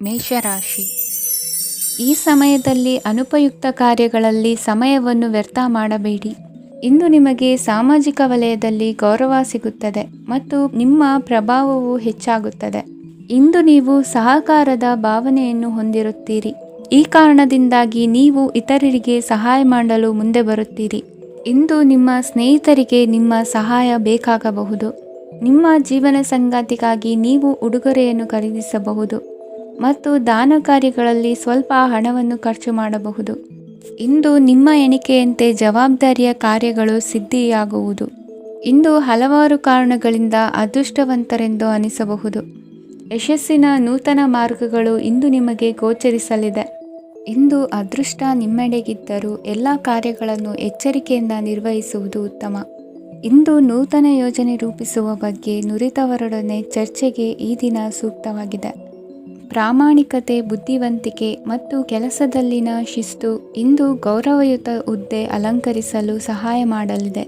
ಮೇಷರಾಶಿ. ಈ ಸಮಯದಲ್ಲಿ ಅನುಪಯುಕ್ತ ಕಾರ್ಯಗಳಲ್ಲಿ ಸಮಯವನ್ನು ವ್ಯರ್ಥ ಮಾಡಬೇಡಿ. ಇಂದು ನಿಮಗೆ ಸಾಮಾಜಿಕ ವಲಯದಲ್ಲಿ ಗೌರವ ಸಿಗುತ್ತದೆ ಮತ್ತು ನಿಮ್ಮ ಪ್ರಭಾವವು ಹೆಚ್ಚಾಗುತ್ತದೆ. ಇಂದು ನೀವು ಸಹಕಾರದ ಭಾವನೆಯನ್ನು ಹೊಂದಿರುತ್ತೀರಿ. ಈ ಕಾರಣದಿಂದಾಗಿ ನೀವು ಇತರರಿಗೆ ಸಹಾಯ ಮಾಡಲು ಮುಂದೆ ಬರುತ್ತೀರಿ. ಇಂದು ನಿಮ್ಮ ಸ್ನೇಹಿತರಿಗೆ ನಿಮ್ಮ ಸಹಾಯ ಬೇಕಾಗಬಹುದು. ನಿಮ್ಮ ಜೀವನ ಸಂಗಾತಿಗಾಗಿ ನೀವು ಉಡುಗೊರೆಯನ್ನು ಖರೀದಿಸಬಹುದು ಮತ್ತು ದಾನ ಕಾರ್ಯಗಳಲ್ಲಿ ಸ್ವಲ್ಪ ಹಣವನ್ನು ಖರ್ಚು ಮಾಡಬಹುದು. ಇಂದು ನಿಮ್ಮ ಎಣಿಕೆಯಂತೆ ಜವಾಬ್ದಾರಿಯ ಕಾರ್ಯಗಳು ಸಿದ್ಧಿಯಾಗುವುದು. ಇಂದು ಹಲವಾರು ಕಾರಣಗಳಿಂದ ಅದೃಷ್ಟವಂತರೆಂದು ಅನಿಸಬಹುದು. ಯಶಸ್ಸಿನ ನೂತನ ಮಾರ್ಗಗಳು ಇಂದು ನಿಮಗೆ ಗೋಚರಿಸಲಿದೆ. ಇಂದು ಅದೃಷ್ಟ ನಿಮ್ಮೆಡೆಗಿದ್ದರೂ ಎಲ್ಲ ಕಾರ್ಯಗಳನ್ನು ಎಚ್ಚರಿಕೆಯಿಂದ ನಿರ್ವಹಿಸುವುದು ಉತ್ತಮ. ಇಂದು ನೂತನ ಯೋಜನೆ ರೂಪಿಸುವ ಬಗ್ಗೆ ನುರಿತವರೊಡನೆ ಚರ್ಚೆಗೆ ಈ ದಿನ ಸೂಕ್ತವಾಗಿದೆ. ಪ್ರಾಮಾಣಿಕತೆ, ಬುದ್ಧಿವಂತಿಕೆ ಮತ್ತು ಕೆಲಸದಲ್ಲಿನ ಶಿಸ್ತು ಇಂದು ಗೌರವಯುತ ಹುದ್ದೆ ಅಲಂಕರಿಸಲು ಸಹಾಯ ಮಾಡಲಿದೆ.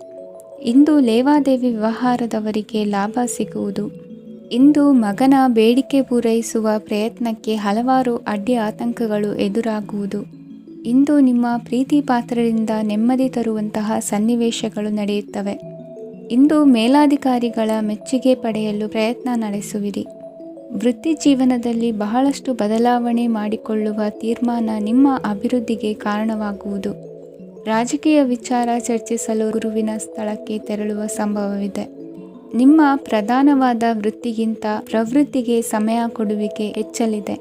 ಇಂದು ಲೇವಾದೇವಿ ವ್ಯವಹಾರದವರಿಗೆ ಲಾಭ ಸಿಗುವುದು. ಇಂದು ಮಗನ ಬೇಡಿಕೆ ಪೂರೈಸುವ ಪ್ರಯತ್ನಕ್ಕೆ ಹಲವಾರು ಅಡ್ಡಿ ಆತಂಕಗಳು ಎದುರಾಗುವುದು. ಇಂದು ನಿಮ್ಮ ಪ್ರೀತಿ ಪಾತ್ರರಿಂದ ನೆಮ್ಮದಿ ತರುವಂತಹ ಸನ್ನಿವೇಶಗಳು ನಡೆಯುತ್ತವೆ. ಇಂದು ಮೇಲಾಧಿಕಾರಿಗಳ ಮೆಚ್ಚುಗೆ ಪಡೆಯಲು ಪ್ರಯತ್ನ ನಡೆಸುವಿರಿ. ವೃತ್ತಿ ಜೀವನದಲ್ಲಿ ಬಹಳಷ್ಟು ಬದಲಾವಣೆ ಮಾಡಿಕೊಳ್ಳುವ ತೀರ್ಮಾನ ನಿಮ್ಮ ಅಭಿವೃದ್ಧಿಗೆ ಕಾರಣವಾಗುವುದು. ರಾಜಕೀಯ ವಿಚಾರ ಚರ್ಚಿಸಲು ಗುರುವಿನ ಸ್ಥಳಕ್ಕೆ ತೆರಳುವ ಸಂಭವವಿದೆ. ನಿಮ್ಮ ಪ್ರಧಾನವಾದ ವೃತ್ತಿಗಿಂತ ಪ್ರವೃತ್ತಿಗೆ ಸಮಯ ಕೊಡುವಿಕೆ ಹೆಚ್ಚಲಿದೆ.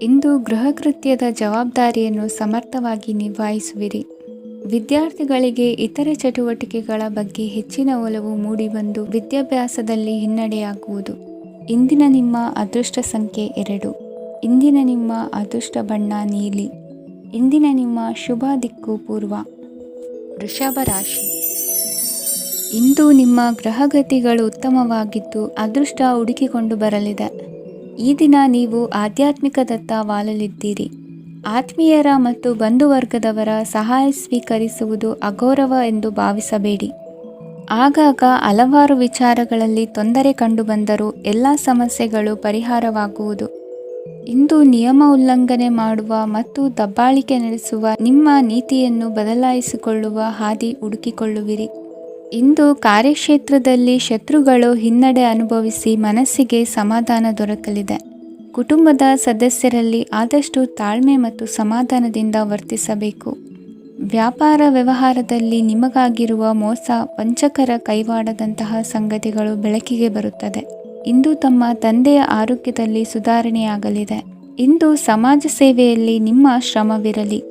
ಇಂದು ಗೃಹ ಕೃತ್ಯದ ಜವಾಬ್ದಾರಿಯನ್ನು ಸಮರ್ಥವಾಗಿ ನಿಭಾಯಿಸುವಿರಿ. ವಿದ್ಯಾರ್ಥಿಗಳಿಗೆ ಇತರೆ ಚಟುವಟಿಕೆಗಳ ಬಗ್ಗೆ ಹೆಚ್ಚಿನ ಒಲವು ಮೂಡಿಬಂದು ವಿದ್ಯಾಭ್ಯಾಸದಲ್ಲಿ ಹಿನ್ನಡೆಯಾಗುವುದು. ಇಂದಿನ ನಿಮ್ಮ ಅದೃಷ್ಟ ಸಂಖ್ಯೆ 2. ಇಂದಿನ ನಿಮ್ಮ ಅದೃಷ್ಟ ಬಣ್ಣ ನೀಲಿ. ಇಂದಿನ ನಿಮ್ಮ ಶುಭ ದಿಕ್ಕು ಪೂರ್ವ. ವೃಷಭ ರಾಶಿ. ಇಂದು ನಿಮ್ಮ ಗ್ರಹಗತಿಗಳು ಉತ್ತಮವಾಗಿದ್ದು ಅದೃಷ್ಟ ಹುಡುಕಿಕೊಂಡು ಬರಲಿದೆ. ಈ ದಿನ ನೀವು ಆಧ್ಯಾತ್ಮಿಕದತ್ತ ವಾಲಲಿದ್ದೀರಿ. ಆತ್ಮೀಯರ ಮತ್ತು ಬಂಧುವರ್ಗದವರ ಸಹಾಯ ಸ್ವೀಕರಿಸುವುದು ಅಗೌರವ ಎಂದು ಭಾವಿಸಬೇಡಿ. ಆಗಾಗ ಹಲವಾರು ವಿಚಾರಗಳಲ್ಲಿ ತೊಂದರೆ ಕಂಡುಬಂದರೂ ಎಲ್ಲ ಸಮಸ್ಯೆಗಳು ಪರಿಹಾರವಾಗುವುದು. ಇಂದು ನಿಯಮ ಉಲ್ಲಂಘನೆ ಮಾಡುವ ಮತ್ತು ದಬ್ಬಾಳಿಕೆ ನಡೆಸುವ ನಿಮ್ಮ ನೀತಿಯನ್ನು ಬದಲಾಯಿಸಿಕೊಳ್ಳುವ ಹಾದಿ ಹುಡುಕಿಕೊಳ್ಳುವಿರಿ. ಇಂದು ಕಾರ್ಯಕ್ಷೇತ್ರದಲ್ಲಿ ಶತ್ರುಗಳು ಹಿನ್ನಡೆ ಅನುಭವಿಸಿ ಮನಸ್ಸಿಗೆ ಸಮಾಧಾನ ದೊರಕಲಿದೆ. ಕುಟುಂಬದ ಸದಸ್ಯರಲ್ಲಿ ಆದಷ್ಟು ತಾಳ್ಮೆ ಮತ್ತು ಸಮಾಧಾನದಿಂದ ವರ್ತಿಸಬೇಕು. ವ್ಯಾಪಾರ ವ್ಯವಹಾರದಲ್ಲಿ ನಿಮಗಾಗಿರುವ ಮೋಸ, ವಂಚಕರ ಕೈವಾಡದಂತಹ ಸಂಗತಿಗಳು ಬೆಳಕಿಗೆ ಬರುತ್ತದೆ. ಇಂದು ತಮ್ಮ ತಂದೆಯ ಆರೋಗ್ಯದಲ್ಲಿ ಸುಧಾರಣೆಯಾಗಲಿದೆ. ಇಂದು ಸಮಾಜ ಸೇವೆಯಲ್ಲಿ ನಿಮ್ಮ ಶ್ರಮವಿರಲಿ.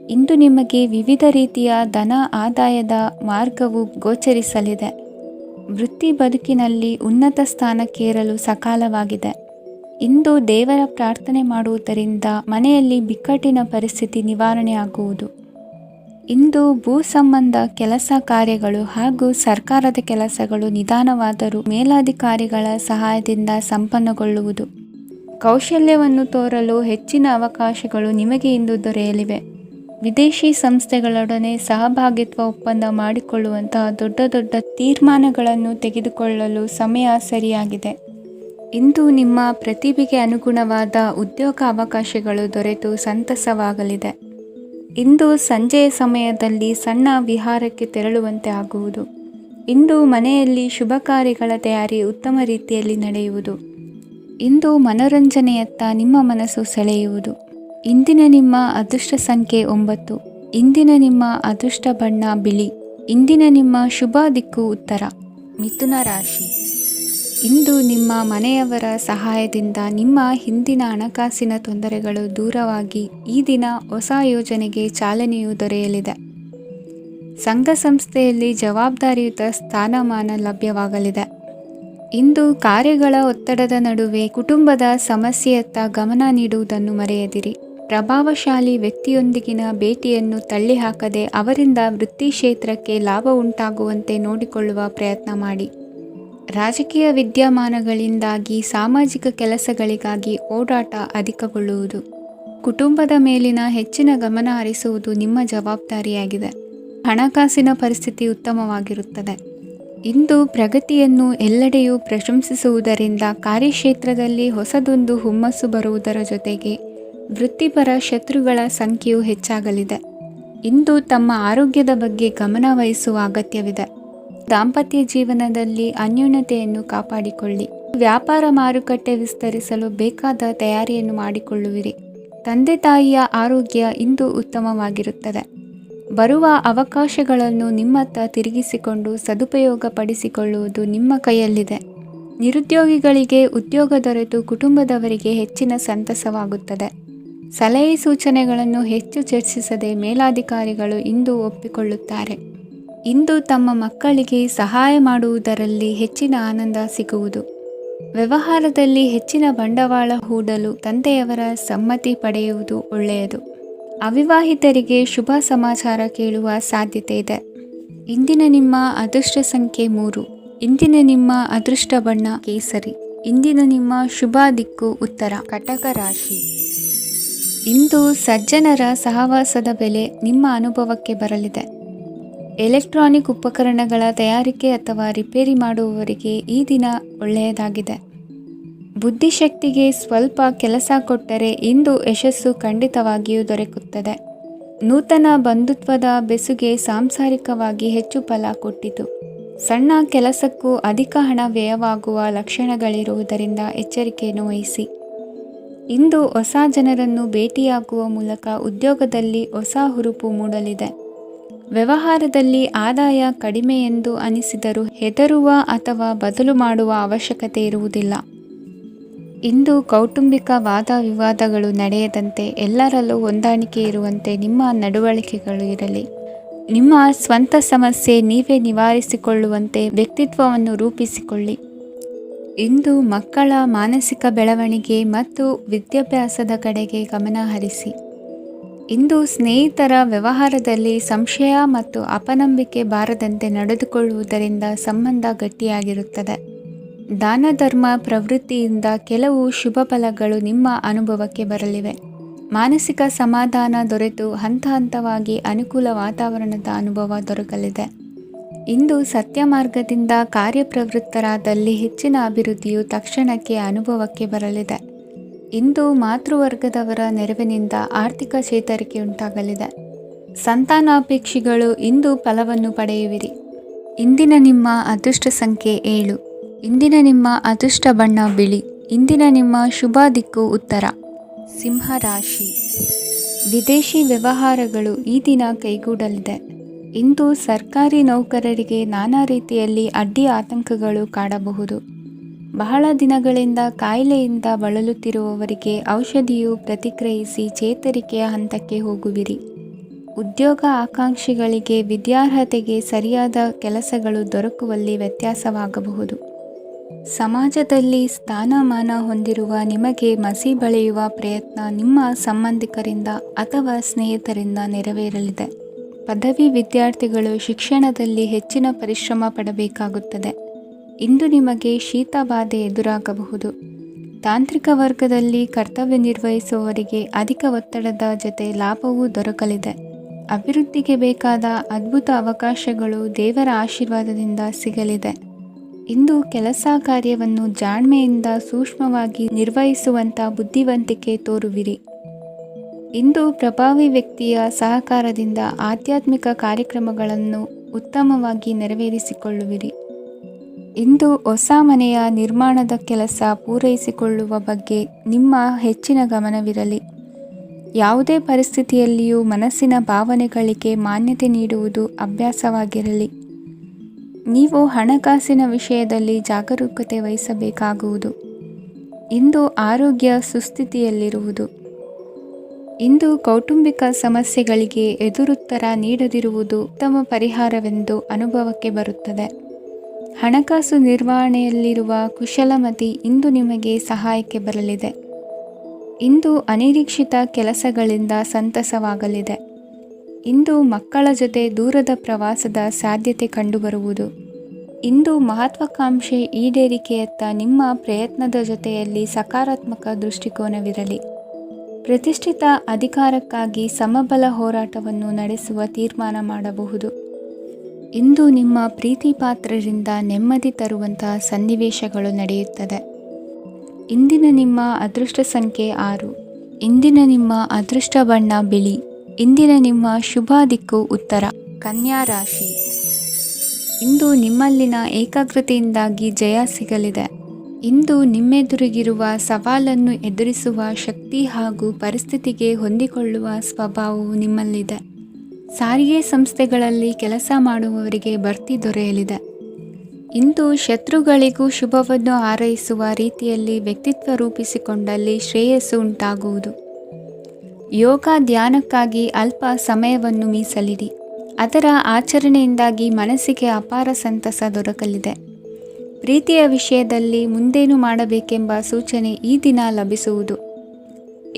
ಇಂದು ನಿಮಗೆ ವಿವಿಧ ರೀತಿಯ ಧನ ಆದಾಯದ ಮಾರ್ಗವು ಗೋಚರಿಸಲಿದೆ. ವೃತ್ತಿ ಬದುಕಿನಲ್ಲಿ ಉನ್ನತ ಸ್ಥಾನಕ್ಕೇರಲು ಸಕಾಲವಾಗಿದೆ. ಇಂದು ದೇವರ ಪ್ರಾರ್ಥನೆ ಮಾಡುವುದರಿಂದ ಮನೆಯಲ್ಲಿ ಬಿಕ್ಕಟ್ಟಿನ ಪರಿಸ್ಥಿತಿ ನಿವಾರಣೆಯಾಗುವುದು. ಇಂದು ಭೂ ಸಂಬಂಧ ಕೆಲಸ ಕಾರ್ಯಗಳು ಹಾಗೂ ಸರ್ಕಾರದ ಕೆಲಸಗಳು ನಿಧಾನವಾದರೂ ಮೇಲಾಧಿಕಾರಿಗಳ ಸಹಾಯದಿಂದ ಸಂಪನ್ನಗೊಳ್ಳುವುದು. ಕೌಶಲ್ಯವನ್ನು ತೋರಲು ಹೆಚ್ಚಿನ ಅವಕಾಶಗಳು ನಿಮಗೆ ಇಂದು ದೊರೆಯಲಿವೆ. ವಿದೇಶಿ ಸಂಸ್ಥೆಗಳೊಡನೆ ಸಹಭಾಗಿತ್ವ ಒಪ್ಪಂದ ಮಾಡಿಕೊಳ್ಳುವಂತಹ ದೊಡ್ಡ ದೊಡ್ಡ ತೀರ್ಮಾನಗಳನ್ನು ತೆಗೆದುಕೊಳ್ಳಲು ಸಮಯ ಸರಿಯಾಗಿದೆ. ಇಂದು ನಿಮ್ಮ ಪ್ರತಿಭೆಗೆ ಅನುಗುಣವಾದ ಉದ್ಯೋಗ ಅವಕಾಶಗಳು ದೊರೆತು ಸಂತಸವಾಗಲಿದೆ. ಇಂದು ಸಂಜೆಯ ಸಮಯದಲ್ಲಿ ಸಣ್ಣ ವಿಹಾರಕ್ಕೆ ತೆರಳುವಂತೆ ಆಗುವುದು. ಇಂದು ಮನೆಯಲ್ಲಿ ಶುಭ ಕಾರ್ಯಗಳ ತಯಾರಿ ಉತ್ತಮ ರೀತಿಯಲ್ಲಿ ನಡೆಯುವುದು. ಇಂದು ಮನೋರಂಜನೆಯತ್ತ ನಿಮ್ಮ ಮನಸ್ಸು ಸೆಳೆಯುವುದು. ಇಂದಿನ ನಿಮ್ಮ ಅದೃಷ್ಟ ಸಂಖ್ಯೆ 9. ಇಂದಿನ ನಿಮ್ಮ ಅದೃಷ್ಟ ಬಣ್ಣ ಬಿಳಿ. ಇಂದಿನ ನಿಮ್ಮ ಶುಭ ದಿಕ್ಕು ಉತ್ತರ. ಮಿಥುನ ರಾಶಿ. ಇಂದು ನಿಮ್ಮ ಮನೆಯವರ ಸಹಾಯದಿಂದ ನಿಮ್ಮ ಹಿಂದಿನ ಹಣಕಾಸಿನ ತೊಂದರೆಗಳು ದೂರವಾಗಿ ಈ ದಿನ ಹೊಸ ಯೋಜನೆಗೆ ಚಾಲನೆಯು ದೊರೆಯಲಿದೆ. ಸಂಘ ಸಂಸ್ಥೆಯಲ್ಲಿ ಜವಾಬ್ದಾರಿಯುತ ಸ್ಥಾನಮಾನ ಲಭ್ಯವಾಗಲಿದೆ. ಇಂದು ಕಾರ್ಯಗಳ ಒತ್ತಡದ ನಡುವೆ ಕುಟುಂಬದ ಸಮಸ್ಯೆಯತ್ತ ಗಮನ ನೀಡುವುದನ್ನು ಮರೆಯದಿರಿ. ಪ್ರಭಾವಶಾಲಿ ವ್ಯಕ್ತಿಯೊಂದಿಗಿನ ಭೇಟಿಯನ್ನು ತಳ್ಳಿಹಾಕದೆ ಅವರಿಂದ ವೃತ್ತಿ ಕ್ಷೇತ್ರಕ್ಕೆ ಲಾಭ ಉಂಟಾಗುವಂತೆ ನೋಡಿಕೊಳ್ಳುವ ಪ್ರಯತ್ನ ಮಾಡಿ. ರಾಜಕೀಯ ವಿದ್ಯಮಾನಗಳಿಂದಾಗಿ ಸಾಮಾಜಿಕ ಕೆಲಸಗಳಿಗಾಗಿ ಓಡಾಟ ಅಧಿಕಗೊಳ್ಳುವುದು. ಕುಟುಂಬದ ಮೇಲಿನ ಹೆಚ್ಚಿನ ಗಮನ ಹರಿಸುವುದು ನಿಮ್ಮ ಜವಾಬ್ದಾರಿಯಾಗಿದೆ. ಹಣಕಾಸಿನ ಪರಿಸ್ಥಿತಿ ಉತ್ತಮವಾಗಿರುತ್ತದೆ. ಇಂದು ಪ್ರಗತಿಯನ್ನು ಎಲ್ಲೆಡೆಯೂ ಪ್ರಶಂಸಿಸುವುದರಿಂದ ಕಾರ್ಯಕ್ಷೇತ್ರದಲ್ಲಿ ಹೊಸದೊಂದು ಹುಮ್ಮಸ್ಸು ಬರುವುದರ ಜೊತೆಗೆ ವೃತ್ತಿಪರ ಶತ್ರುಗಳ ಸಂಖ್ಯೆಯು ಹೆಚ್ಚಾಗಲಿದೆ. ಇಂದು ತಮ್ಮ ಆರೋಗ್ಯದ ಬಗ್ಗೆ ಗಮನ ವಹಿಸುವ ಅಗತ್ಯವಿದೆ. ದಾಂಪತ್ಯ ಜೀವನದಲ್ಲಿ ಅನ್ಯೋನ್ಯತೆಯನ್ನು ಕಾಪಾಡಿಕೊಳ್ಳಿ. ವ್ಯಾಪಾರ ಮಾರುಕಟ್ಟೆ ವಿಸ್ತರಿಸಲು ಬೇಕಾದ ತಯಾರಿಯನ್ನು ಮಾಡಿಕೊಳ್ಳುವಿರಿ. ತಂದೆ ತಾಯಿಯ ಆರೋಗ್ಯ ಇಂದು ಉತ್ತಮವಾಗಿರುತ್ತದೆ. ಬರುವ ಅವಕಾಶಗಳನ್ನು ನಿಮ್ಮತ್ತ ತಿರುಗಿಸಿಕೊಂಡು ಸದುಪಯೋಗ ಪಡಿಸಿಕೊಳ್ಳುವುದು ನಿಮ್ಮ ಕೈಯಲ್ಲಿದೆ. ನಿರುದ್ಯೋಗಿಗಳಿಗೆ ಉದ್ಯೋಗ ದೊರೆತು ಕುಟುಂಬದವರಿಗೆ ಹೆಚ್ಚಿನ ಸಂತಸವಾಗುತ್ತದೆ. ಸಲಹೆ ಸೂಚನೆಗಳನ್ನು ಹೆಚ್ಚು ಚರ್ಚಿಸದೆ ಮೇಲಾಧಿಕಾರಿಗಳು ಇಂದು ಒಪ್ಪಿಕೊಳ್ಳುತ್ತಾರೆ. ಇಂದು ತಮ್ಮ ಮಕ್ಕಳಿಗೆ ಸಹಾಯ ಮಾಡುವುದರಲ್ಲಿ ಹೆಚ್ಚಿನ ಆನಂದ ಸಿಗುವುದು. ವ್ಯವಹಾರದಲ್ಲಿ ಹೆಚ್ಚಿನ ಬಂಡವಾಳ ಹೂಡಲು ತಂದೆಯವರ ಸಮ್ಮತಿ ಪಡೆಯುವುದು ಒಳ್ಳೆಯದು. ಅವಿವಾಹಿತರಿಗೆ ಶುಭ ಸಮಾಚಾರ ಕೇಳುವ ಸಾಧ್ಯತೆ ಇದೆ. ಇಂದಿನ ನಿಮ್ಮ ಅದೃಷ್ಟ ಸಂಖ್ಯೆ 3. ಇಂದಿನ ನಿಮ್ಮ ಅದೃಷ್ಟ ಬಣ್ಣ ಕೇಸರಿ. ಇಂದಿನ ನಿಮ್ಮ ಶುಭ ದಿಕ್ಕು ಉತ್ತರ. ಕಟಕ ರಾಶಿ. ಇಂದು ಸಜ್ಜನರ ಸಹವಾಸದ ಬೆಲೆ ನಿಮ್ಮ ಅನುಭವಕ್ಕೆ ಬರಲಿದೆ. ಎಲೆಕ್ಟ್ರಾನಿಕ್ ಉಪಕರಣಗಳ ತಯಾರಿಕೆ ಅಥವಾ ರಿಪೇರಿ ಮಾಡುವವರಿಗೆ ಈ ದಿನ ಒಳ್ಳೆಯದಾಗಿದೆ. ಬುದ್ಧಿಶಕ್ತಿಗೆ ಸ್ವಲ್ಪ ಕೆಲಸ ಕೊಟ್ಟರೆ ಇಂದು ಯಶಸ್ಸು ಖಂಡಿತವಾಗಿಯೂ ದೊರಕುತ್ತದೆ. ನೂತನ ಬಂಧುತ್ವದ ಬೆಸುಗೆ ಸಾಂಸಾರಿಕವಾಗಿ ಹೆಚ್ಚು ಫಲ ಕೊಟ್ಟಿತು. ಸಣ್ಣ ಕೆಲಸಕ್ಕೂ ಅಧಿಕ ಹಣ ವ್ಯಯವಾಗುವ ಲಕ್ಷಣಗಳಿರುವುದರಿಂದ ಎಚ್ಚರಿಕೆಯನ್ನು ವಹಿಸಿ. ಇಂದು ಹೊಸ ಜನರನ್ನು ಭೇಟಿಯಾಗುವ ಮೂಲಕ ಉದ್ಯೋಗದಲ್ಲಿ ಹೊಸ ಹುರುಪು ಮೂಡಲಿದೆ. ವ್ಯವಹಾರದಲ್ಲಿ ಆದಾಯ ಕಡಿಮೆ ಎಂದು ಅನಿಸಿದರೂ ಹೆದರುವ ಅಥವಾ ಬದಲು ಮಾಡುವ ಅವಶ್ಯಕತೆ ಇರುವುದಿಲ್ಲ. ಇಂದು ಕೌಟುಂಬಿಕ ವಾದ ವಿವಾದಗಳು ನಡೆಯದಂತೆ ಎಲ್ಲರಲ್ಲೂ ಹೊಂದಾಣಿಕೆ ಇರುವಂತೆ ನಿಮ್ಮ ನಡವಳಿಕೆಗಳು ಇರಲಿ. ನಿಮ್ಮ ಸ್ವಂತ ಸಮಸ್ಯೆ ನೀವೇ ನಿವಾರಿಸಿಕೊಳ್ಳುವಂತೆ ವ್ಯಕ್ತಿತ್ವವನ್ನು ರೂಪಿಸಿಕೊಳ್ಳಿ. ಇಂದು ಮಕ್ಕಳ ಮಾನಸಿಕ ಬೆಳವಣಿಗೆ ಮತ್ತು ವಿದ್ಯಾಭ್ಯಾಸದ ಕಡೆಗೆ ಗಮನ ಹರಿಸಿ. ಇಂದು ಸ್ನೇಹಿತರ ವ್ಯವಹಾರದಲ್ಲಿ ಸಂಶಯ ಮತ್ತು ಅಪನಂಬಿಕೆ ಬಾರದಂತೆ ನಡೆದುಕೊಳ್ಳುವುದರಿಂದ ಸಂಬಂಧ ಗಟ್ಟಿಯಾಗಿರುತ್ತದೆ. ದಾನ ಧರ್ಮ ಪ್ರವೃತ್ತಿಯಿಂದ ಕೆಲವು ಶುಭ ಫಲಗಳು ನಿಮ್ಮ ಅನುಭವಕ್ಕೆ ಬರಲಿವೆ. ಮಾನಸಿಕ ಸಮಾಧಾನ ದೊರೆತು ಹಂತ ಹಂತವಾಗಿ ಅನುಕೂಲ ವಾತಾವರಣದ ಅನುಭವ ದೊರಕಲಿದೆ. ಇಂದು ಸತ್ಯ ಮಾರ್ಗದಿಂದ ಕಾರ್ಯಪ್ರವೃತ್ತರಾದಲ್ಲಿ ಹೆಚ್ಚಿನ ಅಭಿವೃದ್ಧಿಯು ತಕ್ಷಣಕ್ಕೆ ಅನುಭವಕ್ಕೆ ಬರಲಿದೆ. ಇಂದು ಮಾತೃವರ್ಗದವರ ನೆರವಿನಿಂದ ಆರ್ಥಿಕ ಚೇತರಿಕೆ ಉಂಟಾಗಲಿದೆ. ಸಂತಾನಾಪೇಕ್ಷಿಗಳು ಇಂದು ಫಲವನ್ನು ಪಡೆಯುವಿರಿ. ಇಂದಿನ ನಿಮ್ಮ ಅದೃಷ್ಟ ಸಂಖ್ಯೆ 7. ಇಂದಿನ ನಿಮ್ಮ ಅದೃಷ್ಟ ಬಣ್ಣ ಬಿಳಿ. ಇಂದಿನ ನಿಮ್ಮ ಶುಭ ದಿಕ್ಕು ಉತ್ತರ. ಸಿಂಹ ರಾಶಿ. ವಿದೇಶಿ ವ್ಯವಹಾರಗಳು ಈ ದಿನ ಕೈಗೂಡಲಿದೆ. ಇಂದು ಸರ್ಕಾರಿ ನೌಕರರಿಗೆ ನಾನಾ ರೀತಿಯಲ್ಲಿ ಅಡ್ಡಿ ಆತಂಕಗಳು ಕಾಡಬಹುದು. ಬಹಳ ದಿನಗಳಿಂದ ಕಾಯಿಲೆಯಿಂದ ಬಳಲುತ್ತಿರುವವರಿಗೆ ಔಷಧಿಯು ಪ್ರತಿಕ್ರಿಯಿಸಿ ಚೇತರಿಕೆಯ ಹಂತಕ್ಕೆ ಹೋಗುವಿರಿ. ಉದ್ಯೋಗ ಆಕಾಂಕ್ಷಿಗಳಿಗೆ ವಿದ್ಯಾರ್ಹತೆಗೆ ಸರಿಯಾದ ಕೆಲಸಗಳು ದೊರಕುವಲ್ಲಿ ವ್ಯತ್ಯಾಸವಾಗಬಹುದು. ಸಮಾಜದಲ್ಲಿ ಸ್ಥಾನಮಾನ ಹೊಂದಿರುವ ನಿಮಗೆ ಮಸಿ ಬಳಿಯುವ ಪ್ರಯತ್ನ ನಿಮ್ಮ ಸಂಬಂಧಿಕರಿಂದ ಅಥವಾ ಸ್ನೇಹಿತರಿಂದ ನೆರವೇರಲಿದೆ. ಪದವಿ ವಿದ್ಯಾರ್ಥಿಗಳು ಶಿಕ್ಷಣದಲ್ಲಿ ಹೆಚ್ಚಿನ ಪರಿಶ್ರಮ ಪಡಬೇಕಾಗುತ್ತದೆ. ಇಂದು ನಿಮಗೆ ಶೀತ ಬಾಧೆ ಎದುರಾಗಬಹುದು. ತಾಂತ್ರಿಕ ವರ್ಗದಲ್ಲಿ ಕರ್ತವ್ಯ ನಿರ್ವಹಿಸುವವರಿಗೆ ಅಧಿಕ ಒತ್ತಡದ ಜೊತೆ ಲಾಭವೂ ದೊರಕಲಿದೆ. ಅಭಿವೃದ್ಧಿಗೆ ಬೇಕಾದ ಅದ್ಭುತ ಅವಕಾಶಗಳು ದೇವರ ಆಶೀರ್ವಾದದಿಂದ ಸಿಗಲಿದೆ. ಇಂದು ಕೆಲಸ ಕಾರ್ಯವನ್ನು ಜಾಣ್ಮೆಯಿಂದ ಸೂಕ್ಷ್ಮವಾಗಿ ನಿರ್ವಹಿಸುವಂಥ ಬುದ್ಧಿವಂತಿಕೆ ತೋರುವಿರಿ. ಇಂದು ಪ್ರಭಾವಿ ವ್ಯಕ್ತಿಯ ಸಹಕಾರದಿಂದ ಆಧ್ಯಾತ್ಮಿಕ ಕಾರ್ಯಕ್ರಮಗಳನ್ನು ಉತ್ತಮವಾಗಿ ನೆರವೇರಿಸಿಕೊಳ್ಳುವಿರಿ. ಇಂದು ಹೊಸ ಮನೆಯ ನಿರ್ಮಾಣದ ಕೆಲಸ ಪೂರೈಸಿಕೊಳ್ಳುವ ಬಗ್ಗೆ ನಿಮ್ಮ ಹೆಚ್ಚಿನ ಗಮನವಿರಲಿ. ಯಾವುದೇ ಪರಿಸ್ಥಿತಿಯಲ್ಲಿಯೂ ಮನಸ್ಸಿನ ಭಾವನೆಗಳಿಗೆ ಮಾನ್ಯತೆ ನೀಡುವುದು ಅಭ್ಯಾಸವಾಗಿರಲಿ. ನೀವು ಹಣಕಾಸಿನ ವಿಷಯದಲ್ಲಿ ಜಾಗರೂಕತೆ ವಹಿಸಬೇಕಾಗುವುದು. ಇಂದು ಆರೋಗ್ಯ ಸುಸ್ಥಿತಿಯಲ್ಲಿರುವುದು. ಇಂದು ಕೌಟುಂಬಿಕ ಸಮಸ್ಯೆಗಳಿಗೆ ಎದುರುತ್ತರ ನೀಡದಿರುವುದು ಉತ್ತಮ ಪರಿಹಾರವೆಂದು ಅನುಭವಕ್ಕೆ ಬರುತ್ತದೆ. ಹಣಕಾಸು ನಿರ್ವಹಣೆಯಲ್ಲಿರುವ ಕುಶಲಮತಿ ಇಂದು ನಿಮಗೆ ಸಹಾಯಕ್ಕೆ ಬರಲಿದೆ. ಇಂದು ಅನಿರೀಕ್ಷಿತ ಕೆಲಸಗಳಿಂದ ಸಂತಸವಾಗಲಿದೆ. ಇಂದು ಮಕ್ಕಳ ಜೊತೆ ದೂರದ ಪ್ರವಾಸದ ಸಾಧ್ಯತೆ ಕಂಡುಬರುವುದು. ಇಂದು ಮಹತ್ವಾಕಾಂಕ್ಷೆ ಈಡೇರಿಕೆಯತ್ತ ನಿಮ್ಮ ಪ್ರಯತ್ನದ ಜೊತೆಯಲ್ಲಿ ಸಕಾರಾತ್ಮಕ ದೃಷ್ಟಿಕೋನವಿರಲಿ. ಪ್ರತಿಷ್ಠಿತ ಅಧಿಕಾರಕ್ಕಾಗಿ ಸಮಬಲ ಹೋರಾಟವನ್ನು ನಡೆಸುವ ತೀರ್ಮಾನ ಮಾಡಬಹುದು. ಇಂದು ನಿಮ್ಮ ಪ್ರೀತಿ ಪಾತ್ರರಿಂದ ನೆಮ್ಮದಿ ತರುವಂತಹ ಸನ್ನಿವೇಶಗಳು ನಡೆಯುತ್ತದೆ. ಇಂದಿನ ನಿಮ್ಮ ಅದೃಷ್ಟ ಸಂಖ್ಯೆ 6. ಇಂದಿನ ನಿಮ್ಮ ಅದೃಷ್ಟ ಬಣ್ಣ ಬಿಳಿ. ಇಂದಿನ ನಿಮ್ಮ ಶುಭ ದಿಕ್ಕು ಉತ್ತರ. ಕನ್ಯಾ ರಾಶಿ. ಇಂದು ನಿಮ್ಮಲ್ಲಿನ ಏಕಾಗ್ರತೆಯಿಂದಾಗಿ ಜಯ ಸಿಗಲಿದೆ. ಇಂದು ನಿಮ್ಮೆದುರಿಗಿರುವ ಸವಾಲನ್ನು ಎದುರಿಸುವ ಶಕ್ತಿ ಹಾಗೂ ಪರಿಸ್ಥಿತಿಗೆ ಹೊಂದಿಕೊಳ್ಳುವ ಸ್ವಭಾವವು ನಿಮ್ಮಲ್ಲಿದೆ. ಸಾರಿಗೆ ಸಂಸ್ಥೆಗಳಲ್ಲಿ ಕೆಲಸ ಮಾಡುವವರಿಗೆ ಬಡ್ತಿ ದೊರೆಯಲಿದೆ. ಇಂದು ಶತ್ರುಗಳಿಗೂ ಶುಭವನ್ನು ಹಾರೈಸುವ ರೀತಿಯಲ್ಲಿ ವ್ಯಕ್ತಿತ್ವ ರೂಪಿಸಿಕೊಂಡಲ್ಲಿ ಶ್ರೇಯಸ್ಸು ಉಂಟಾಗುವುದು. ಯೋಗ ಧ್ಯಾನಕ್ಕಾಗಿ ಅಲ್ಪ ಸಮಯವನ್ನು ಮೀಸಲಿಡಿ. ಅದರ ಆಚರಣೆಯಿಂದಾಗಿ ಮನಸ್ಸಿಗೆ ಅಪಾರ ಸಂತಸ ದೊರಕಲಿದೆ. ಪ್ರೀತಿಯ ವಿಷಯದಲ್ಲಿ ಮುಂದೇನು ಮಾಡಬೇಕೆಂಬ ಸೂಚನೆ ಈ ದಿನ ಲಭಿಸುವುದು.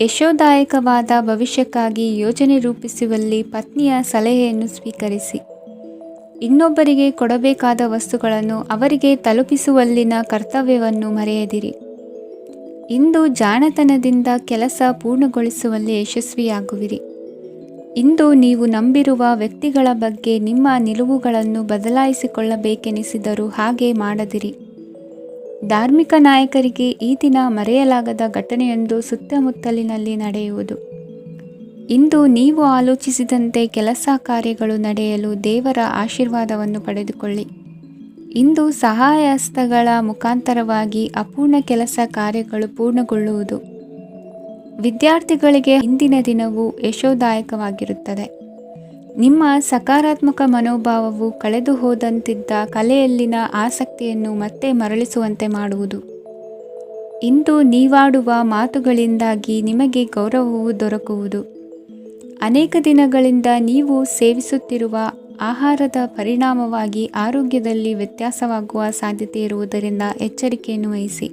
ಯಶೋದಾಯಕವಾದ ಭವಿಷ್ಯಕ್ಕಾಗಿ ಯೋಜನೆ ರೂಪಿಸುವಲ್ಲಿ ಪತ್ನಿಯ ಸಲಹೆಯನ್ನು ಸ್ವೀಕರಿಸಿ. ಇನ್ನೊಬ್ಬರಿಗೆ ಕೊಡಬೇಕಾದ ವಸ್ತುಗಳನ್ನು ಅವರಿಗೆ ತಲುಪಿಸುವಲ್ಲಿನ ಕರ್ತವ್ಯವನ್ನು ಮರೆಯದಿರಿ. ಇಂದು ಜಾಣತನದಿಂದ ಕೆಲಸ ಪೂರ್ಣಗೊಳಿಸುವಲ್ಲಿ ಯಶಸ್ವಿಯಾಗುವಿರಿ. ಇಂದು ನೀವು ನಂಬಿರುವ ವ್ಯಕ್ತಿಗಳ ಬಗ್ಗೆ ನಿಮ್ಮ ನಿಲುವುಗಳನ್ನು ಬದಲಾಯಿಸಿಕೊಳ್ಳಬೇಕೆನಿಸಿದರೂ ಹಾಗೆ ಮಾಡದಿರಿ. ಧಾರ್ಮಿಕ ನಾಯಕರಿಗೆ ಈ ದಿನ ಮರೆಯಲಾಗದ ಘಟನೆಯೊಂದು ಸುತ್ತಮುತ್ತಲಿನಲ್ಲಿ ನಡೆಯುವುದು. ಇಂದು ನೀವು ಆಲೋಚಿಸಿದಂತೆ ಕೆಲಸ ಕಾರ್ಯಗಳು ನಡೆಯಲು ದೇವರ ಆಶೀರ್ವಾದವನ್ನು ಪಡೆದುಕೊಳ್ಳಿ. ಇಂದು ಸಹಾಯ ಹಸ್ತಗಳ ಮುಖಾಂತರವಾಗಿ ಅಪೂರ್ಣ ಕೆಲಸ ಕಾರ್ಯಗಳು ಪೂರ್ಣಗೊಳ್ಳುವುದು. ವಿದ್ಯಾರ್ಥಿಗಳಿಗೆ ಇಂದಿನ ದಿನವು ಯಶೋದಾಯಕವಾಗಿರುತ್ತದೆ. ನಿಮ್ಮ ಸಕಾರಾತ್ಮಕ ಮನೋಭಾವವು ಕಳೆದು ಹೋದಂತಿದ್ದ ಕಲೆಯಲ್ಲಿನ ಆಸಕ್ತಿಯನ್ನು ಮತ್ತೆ ಮರಳಿಸುವಂತೆ ಮಾಡುವುದು. ಇಂದು ನೀವಾಡುವ ಮಾತುಗಳಿಂದಾಗಿ ನಿಮಗೆ ಗೌರವವು ದೊರಕುವುದು. ಅನೇಕ ದಿನಗಳಿಂದ ನೀವು ಸೇವಿಸುತ್ತಿರುವ ಆಹಾರದ ಪರಿಣಾಮವಾಗಿ ಆರೋಗ್ಯದಲ್ಲಿ ವ್ಯತ್ಯಾಸವಾಗುವ ಸಾಧ್ಯತೆ ಇರುವುದರಿಂದ ಎಚ್ಚರಿಕೆಯನ್ನು ವಹಿಸಿ.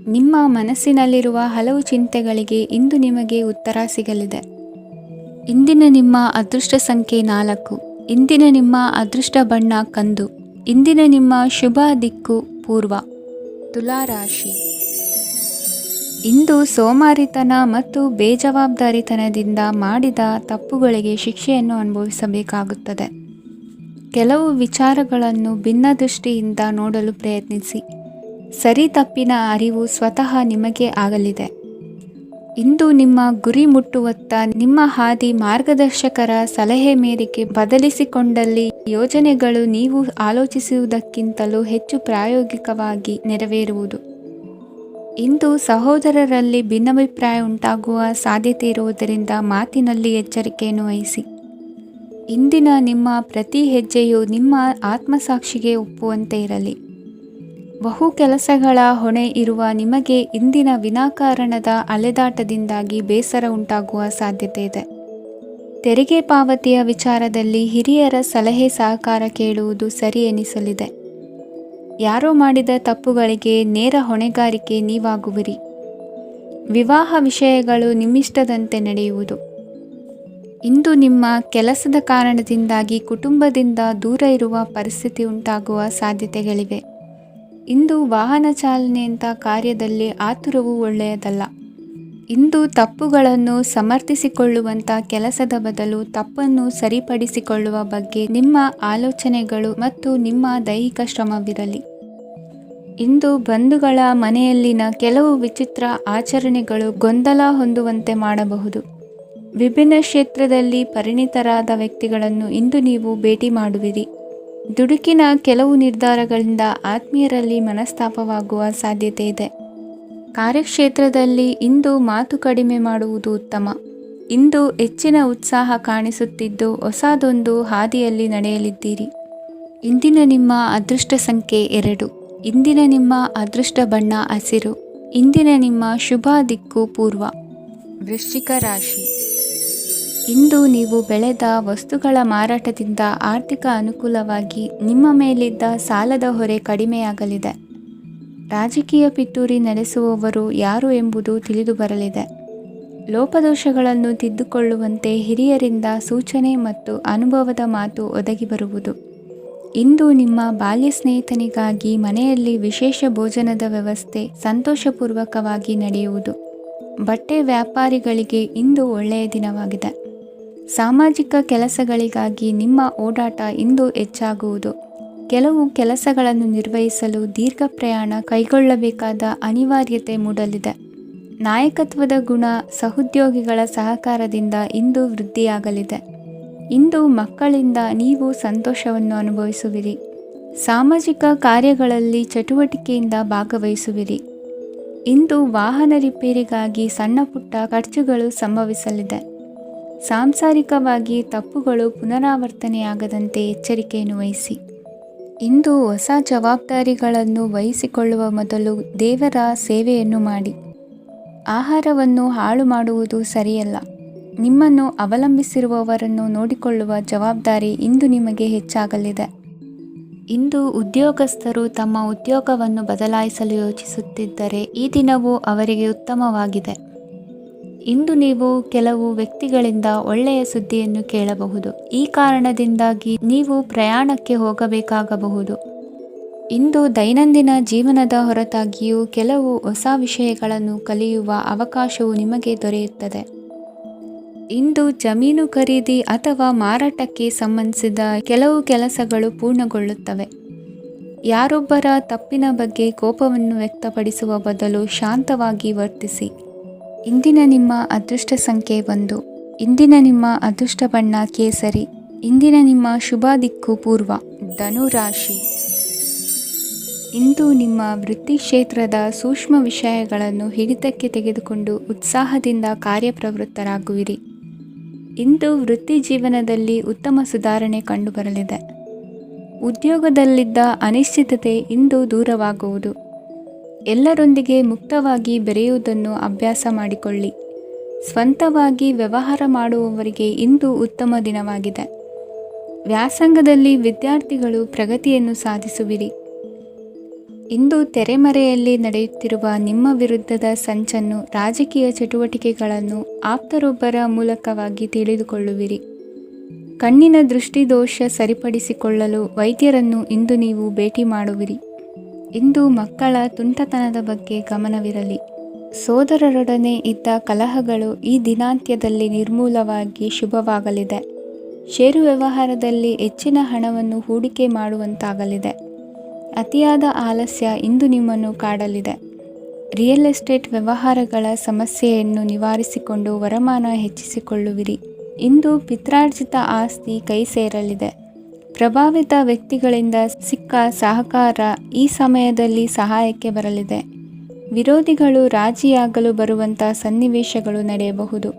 ನಿಮ್ಮ ಮನಸ್ಸಿನಲ್ಲಿರುವ ಹಲವು ಚಿಂತೆಗಳಿಗೆ ಇಂದು ನಿಮಗೆ ಉತ್ತರ ಸಿಗಲಿದೆ. ಇಂದಿನ ನಿಮ್ಮ ಅದೃಷ್ಟ ಸಂಖ್ಯೆ 4. ಇಂದಿನ ನಿಮ್ಮ ಅದೃಷ್ಟ ಬಣ್ಣ ಕಂದು. ಇಂದಿನ ನಿಮ್ಮ ಶುಭ ದಿಕ್ಕು ಪೂರ್ವ. ತುಲಾ ರಾಶಿ. ಇಂದು ಸೋಮಾರಿತನ ಮತ್ತು ಬೇಜವಾಬ್ದಾರಿತನದಿಂದ ಮಾಡಿದ ತಪ್ಪುಗಳಿಗೆ ಶಿಕ್ಷೆಯನ್ನು ಅನುಭವಿಸಬೇಕಾಗುತ್ತದೆ. ಕೆಲವು ವಿಚಾರಗಳನ್ನು ಭಿನ್ನ ದೃಷ್ಟಿಯಿಂದ ನೋಡಲು ಪ್ರಯತ್ನಿಸಿ. ಸರಿ ತಪ್ಪಿನ ಅರಿವು ಸ್ವತಃ ನಿಮಗೆ ಆಗಲಿದೆ. ಇಂದು ನಿಮ್ಮ ಗುರಿ ಮುಟ್ಟುವತ್ತ ನಿಮ್ಮ ಹಾದಿ ಮಾರ್ಗದರ್ಶಕರ ಸಲಹೆ ಮೇರೆಗೆ ಬದಲಿಸಿಕೊಂಡಲ್ಲಿ ಯೋಜನೆಗಳು ನೀವು ಆಲೋಚಿಸುವುದಕ್ಕಿಂತಲೂ ಹೆಚ್ಚು ಪ್ರಾಯೋಗಿಕವಾಗಿ ನೆರವೇರುವುದು. ಇಂದು ಸಹೋದರರಲ್ಲಿ ಭಿನ್ನಾಭಿಪ್ರಾಯ ಉಂಟಾಗುವ ಸಾಧ್ಯತೆ ಇರುವುದರಿಂದ ಮಾತಿನಲ್ಲಿ ಎಚ್ಚರಿಕೆಯನ್ನು ವಹಿಸಿ. ಇಂದಿನ ನಿಮ್ಮ ಪ್ರತಿ ಹೆಜ್ಜೆಯು ನಿಮ್ಮ ಆತ್ಮಸಾಕ್ಷಿಗೆ ಒಪ್ಪುವಂತೆ ಇರಲಿ. ಬಹು ಕೆಲಸಗಳ ಹೊಣೆ ಇರುವ ನಿಮಗೆ ಇಂದಿನ ವಿನಾಕಾರಣದ ಅಲೆದಾಟದಿಂದಾಗಿ ಬೇಸರ ಉಂಟಾಗುವ ಸಾಧ್ಯತೆ ಇದೆ. ತೆರಿಗೆ ಪಾವತಿಯ ವಿಚಾರದಲ್ಲಿ ಹಿರಿಯರ ಸಲಹೆ ಸಹಕಾರ ಕೇಳುವುದು ಸರಿ ಎನಿಸಲಿದೆ. ಯಾರೋ ಮಾಡಿದ ತಪ್ಪುಗಳಿಗೆ ನೇರ ಹೊಣೆಗಾರಿಕೆ ನೀವಾಗುವಿರಿ. ವಿವಾಹ ವಿಷಯಗಳು ನಿಮ್ಮಿಷ್ಟದಂತೆ ನಡೆಯುವುದು. ಇಂದು ನಿಮ್ಮ ಕೆಲಸದ ಕಾರಣದಿಂದಾಗಿ ಕುಟುಂಬದಿಂದ ದೂರ ಇರುವ ಪರಿಸ್ಥಿತಿ ಉಂಟಾಗುವ ಸಾಧ್ಯತೆಗಳಿವೆ. ಇಂದು ವಾಹನ ಚಾಲನೆಯಂಥ ಕಾರ್ಯದಲ್ಲಿ ಆತುರವು ಒಳ್ಳೆಯದಲ್ಲ. ಇಂದು ತಪ್ಪುಗಳನ್ನು ಸಮರ್ಥಿಸಿಕೊಳ್ಳುವಂಥ ಕೆಲಸದ ಬದಲು ತಪ್ಪನ್ನು ಸರಿಪಡಿಸಿಕೊಳ್ಳುವ ಬಗ್ಗೆ ನಿಮ್ಮ ಆಲೋಚನೆಗಳು ಮತ್ತು ನಿಮ್ಮ ದೈಹಿಕ ಶ್ರಮವಿರಲಿ. ಇಂದು ಬಂಧುಗಳ ಮನೆಯಲ್ಲಿನ ಕೆಲವು ವಿಚಿತ್ರ ಆಚರಣೆಗಳು ಗೊಂದಲ ಹೊಂದುವಂತೆ ಮಾಡಬಹುದು. ವಿಭಿನ್ನ ಕ್ಷೇತ್ರದಲ್ಲಿ ಪರಿಣಿತರಾದ ವ್ಯಕ್ತಿಗಳನ್ನು ಇಂದು ನೀವು ಭೇಟಿ ಮಾಡುವಿರಿ. ದುಡುಕಿನ ಕೆಲವು ನಿರ್ಧಾರಗಳಿಂದ ಆತ್ಮೀಯರಲ್ಲಿ ಮನಸ್ತಾಪವಾಗುವ ಸಾಧ್ಯತೆ ಇದೆ. ಕಾರ್ಯಕ್ಷೇತ್ರದಲ್ಲಿ ಇಂದು ಮಾತು ಕಡಿಮೆ ಮಾಡುವುದು ಉತ್ತಮ. ಇಂದು ಹೆಚ್ಚಿನ ಉತ್ಸಾಹ ಕಾಣಿಸುತ್ತಿದ್ದು ಹೊಸದೊಂದು ಹಾದಿಯಲ್ಲಿ ನಡೆಯಲಿದ್ದೀರಿ. ಇಂದಿನ ನಿಮ್ಮ ಅದೃಷ್ಟ ಸಂಖ್ಯೆ 2. ಇಂದಿನ ನಿಮ್ಮ ಅದೃಷ್ಟ ಬಣ್ಣ ಹಸಿರು. ಇಂದಿನ ನಿಮ್ಮ ಶುಭ ದಿಕ್ಕು ಪೂರ್ವ. ವೃಶ್ಚಿಕ ರಾಶಿ. ಇಂದು ನೀವು ಬೆಳೆದ ವಸ್ತುಗಳ ಮಾರಾಟದಿಂದ ಆರ್ಥಿಕ ಅನುಕೂಲವಾಗಿ ನಿಮ್ಮ ಮೇಲಿದ್ದ ಸಾಲದ ಹೊರೆ ಕಡಿಮೆಯಾಗಲಿದೆ. ರಾಜಕೀಯ ಪಿತೂರಿ ನಡೆಸುವವರು ಯಾರು ಎಂಬುದು ತಿಳಿದು ಬರಲಿದೆ. ಲೋಪದೋಷಗಳನ್ನು ತಿದ್ದುಕೊಳ್ಳುವಂತೆ ಹಿರಿಯರಿಂದ ಸೂಚನೆ ಮತ್ತು ಅನುಭವದ ಮಾತು ಒದಗಿ ಬರುವುದು. ಇಂದು ನಿಮ್ಮ ಬಾಲ್ಯ ಸ್ನೇಹಿತನಿಗಾಗಿ ಮನೆಯಲ್ಲಿ ವಿಶೇಷ ಭೋಜನದ ವ್ಯವಸ್ಥೆ ಸಂತೋಷಪೂರ್ವಕವಾಗಿ ನಡೆಯುವುದು. ಬಟ್ಟೆ ವ್ಯಾಪಾರಿಗಳಿಗೆ ಇಂದು ಒಳ್ಳೆಯ ದಿನವಾಗಿದೆ. ಸಾಮಾಜಿಕ ಕೆಲಸಗಳಿಗಾಗಿ ನಿಮ್ಮ ಓಡಾಟ ಇಂದು ಹೆಚ್ಚಾಗುವುದು. ಕೆಲವು ಕೆಲಸಗಳನ್ನು ನಿರ್ವಹಿಸಲು ದೀರ್ಘ ಪ್ರಯಾಣ ಕೈಗೊಳ್ಳಬೇಕಾದ ಅನಿವಾರ್ಯತೆ ಮೂಡಲಿದೆ. ನಾಯಕತ್ವದ ಗುಣ ಸಹೋದ್ಯೋಗಿಗಳ ಸಹಕಾರದಿಂದ ಇಂದು ವೃದ್ಧಿಯಾಗಲಿದೆ. ಇಂದು ಮಕ್ಕಳಿಂದ ನೀವು ಸಂತೋಷವನ್ನು ಅನುಭವಿಸುವಿರಿ. ಸಾಮಾಜಿಕ ಕಾರ್ಯಗಳಲ್ಲಿ ಚಟುವಟಿಕೆಯಿಂದ ಭಾಗವಹಿಸುವಿರಿ. ಇಂದು ವಾಹನ ರಿಪೇರಿಗಾಗಿ ಸಣ್ಣ ಪುಟ್ಟ ಖರ್ಚುಗಳು ಸಂಭವಿಸಲಿದೆ. ಸಾಂಸಾರಿಕವಾಗಿ ತಪ್ಪುಗಳು ಪುನರಾವರ್ತನೆಯಾಗದಂತೆ ಎಚ್ಚರಿಕೆಯನ್ನು ವಹಿಸಿ. ಇಂದು ಹೊಸ ಜವಾಬ್ದಾರಿಗಳನ್ನು ವಹಿಸಿಕೊಳ್ಳುವ ಮೊದಲು ದೇವರ ಸೇವೆಯನ್ನು ಮಾಡಿ. ಆಹಾರವನ್ನು ಹಾಳು ಮಾಡುವುದು ಸರಿಯಲ್ಲ. ನಿಮ್ಮನ್ನು ಅವಲಂಬಿಸಿರುವವರನ್ನು ನೋಡಿಕೊಳ್ಳುವ ಜವಾಬ್ದಾರಿ ಇಂದು ನಿಮಗೆ ಹೆಚ್ಚಾಗಲಿದೆ. ಇಂದು ಉದ್ಯೋಗಸ್ಥರು ತಮ್ಮ ಉದ್ಯೋಗವನ್ನು ಬದಲಾಯಿಸಲು ಯೋಚಿಸುತ್ತಿದ್ದರೆ ಈ ದಿನವೂ ಅವರಿಗೆ ಉತ್ತಮವಾಗಿದೆ. ಇಂದು ನೀವು ಕೆಲವು ವ್ಯಕ್ತಿಗಳಿಂದ ಒಳ್ಳೆಯ ಸುದ್ದಿಯನ್ನು ಕೇಳಬಹುದು. ಈ ಕಾರಣದಿಂದಾಗಿ ನೀವು ಪ್ರಯಾಣಕ್ಕೆ ಹೋಗಬೇಕಾಗಬಹುದು. ಇಂದು ದೈನಂದಿನ ಜೀವನದ ಹೊರತಾಗಿಯೂ ಕೆಲವು ಹೊಸ ವಿಷಯಗಳನ್ನು ಕಲಿಯುವ ಅವಕಾಶವು ನಿಮಗೆ ದೊರೆಯುತ್ತದೆ. ಇಂದು ಜಮೀನು ಖರೀದಿ ಅಥವಾ ಮಾರಾಟಕ್ಕೆ ಸಂಬಂಧಿಸಿದ ಕೆಲವು ಕೆಲಸಗಳು ಪೂರ್ಣಗೊಳ್ಳುತ್ತವೆ. ಯಾರೊಬ್ಬರ ತಪ್ಪಿನ ಬಗ್ಗೆ ಕೋಪವನ್ನು ವ್ಯಕ್ತಪಡಿಸುವ ಬದಲು ಶಾಂತವಾಗಿ ವರ್ತಿಸಿ. ಇಂದಿನ ನಿಮ್ಮ ಅದೃಷ್ಟ ಸಂಖ್ಯೆ 1. ಇಂದಿನ ನಿಮ್ಮ ಅದೃಷ್ಟ ಬಣ್ಣ ಕೇಸರಿ. ಇಂದಿನ ನಿಮ್ಮ ಶುಭ ದಿಕ್ಕು ಪೂರ್ವ. ಧನು ರಾಶಿ. ಇಂದು ನಿಮ್ಮ ವೃತ್ತಿ ಕ್ಷೇತ್ರದ ಸೂಕ್ಷ್ಮ ವಿಷಯಗಳನ್ನು ಹಿಡಿತಕ್ಕೆ ತೆಗೆದುಕೊಂಡು ಉತ್ಸಾಹದಿಂದ ಕಾರ್ಯಪ್ರವೃತ್ತರಾಗುವಿರಿ. ಇಂದು ವೃತ್ತಿ ಜೀವನದಲ್ಲಿ ಉತ್ತಮ ಸುಧಾರಣೆ ಕಂಡುಬರಲಿದೆ. ಉದ್ಯೋಗದಲ್ಲಿದ್ದ ಅನಿಶ್ಚಿತತೆ ಇಂದು ದೂರವಾಗುವುದು. ಎಲ್ಲರೊಂದಿಗೆ ಮುಕ್ತವಾಗಿ ಬೆರೆಯುವುದನ್ನು ಅಭ್ಯಾಸ ಮಾಡಿಕೊಳ್ಳಿ. ಸ್ವಂತವಾಗಿ ವ್ಯವಹಾರ ಮಾಡುವವರಿಗೆ ಇಂದು ಉತ್ತಮ ದಿನವಾಗಿದೆ. ವ್ಯಾಸಂಗದಲ್ಲಿ ವಿದ್ಯಾರ್ಥಿಗಳು ಪ್ರಗತಿಯನ್ನು ಸಾಧಿಸುವಿರಿ. ಇಂದು ತೆರೆಮರೆಯಲ್ಲಿ ನಡೆಯುತ್ತಿರುವ ನಿಮ್ಮ ವಿರುದ್ಧದ ಸಂಚನ್ನು, ರಾಜಕೀಯ ಚಟುವಟಿಕೆಗಳನ್ನು ಆಪ್ತರೊಬ್ಬರ ಮೂಲಕವಾಗಿ ತಿಳಿದುಕೊಳ್ಳುವಿರಿ. ಕಣ್ಣಿನ ದೃಷ್ಟಿದೋಷ ಸರಿಪಡಿಸಿಕೊಳ್ಳಲು ವೈದ್ಯರನ್ನು ಇಂದು ನೀವು ಭೇಟಿ ಮಾಡುವಿರಿ. ಇಂದು ಮಕ್ಕಳ ತುಂಟತನದ ಬಗ್ಗೆ ಗಮನವಿರಲಿ. ಸೋದರರೊಡನೆ ಇದ್ದ ಕಲಹಗಳು ಈ ದಿನಾಂತ್ಯದಲ್ಲಿ ನಿರ್ಮೂಲವಾಗಿ ಶುಭವಾಗಲಿದೆ. ಷೇರು ವ್ಯವಹಾರದಲ್ಲಿ ಹೆಚ್ಚಿನ ಹಣವನ್ನು ಹೂಡಿಕೆ ಮಾಡುವಂತಾಗಲಿದೆ. ಅತಿಯಾದ ಆಲಸ್ಯ ಇಂದು ನಿಮ್ಮನ್ನು ಕಾಡಲಿದೆ. ರಿಯಲ್ ಎಸ್ಟೇಟ್ ವ್ಯವಹಾರಗಳ ಸಮಸ್ಯೆಯನ್ನು ನಿವಾರಿಸಿಕೊಂಡು ವರಮಾನ ಹೆಚ್ಚಿಸಿಕೊಳ್ಳುವಿರಿ. ಇಂದು ಪಿತ್ರಾರ್ಜಿತ ಆಸ್ತಿ ಕೈ ಸೇರಲಿದೆ. ಪ್ರಭಾವಿತ ವ್ಯಕ್ತಿಗಳಿಂದ ಸಿಕ್ಕ ಸಹಕಾರ ಈ ಸಮಯದಲ್ಲಿ ಸಹಾಯಕ್ಕೆ ಬರಲಿದೆ. ವಿರೋಧಿಗಳು ರಾಜಿಯಾಗಲು ಬರುವಂಥ ಸನ್ನಿವೇಶಗಳು ನಡೆಯಬಹುದು.